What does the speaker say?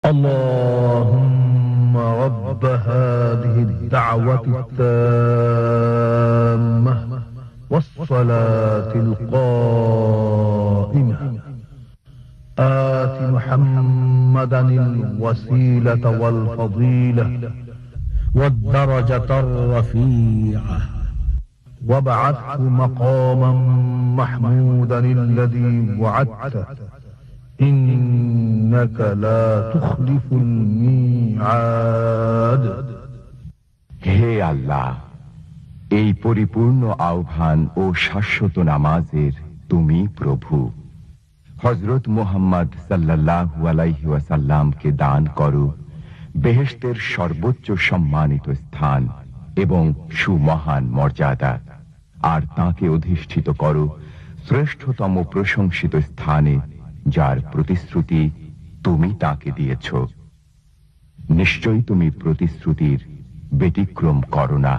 اللهم رب هذه الدعوة التامة والصلاة القائمة آت محمدا الوسيلة والفضيلة والدرجة الرفيعة وابعثه مقاما محمودا الذي وعدته إنك لا تخلف الميعاد। হে আল্লাহ, এই পরিপূর্ণ আহ্বান ও শাশ্বত নামাজের তুমি প্রভু। হযরত মুহাম্মদ সাল্লাল্লাহু আলাইহি ওয়াসাল্লামকে দান করো বেহেশতের সর্বোচ্চ সম্মানিত স্থান এবং সুমহান মর্যাদা, আর তাকে অধিষ্ঠিত করো শ্রেষ্ঠতম প্রশংসিত স্থানে, যার প্রতিশ্রুতি তুমি তাকে দিয়েছ। নিশ্চয়ই তুমি প্রতিশ্রুতির ব্যতিক্রম করো না।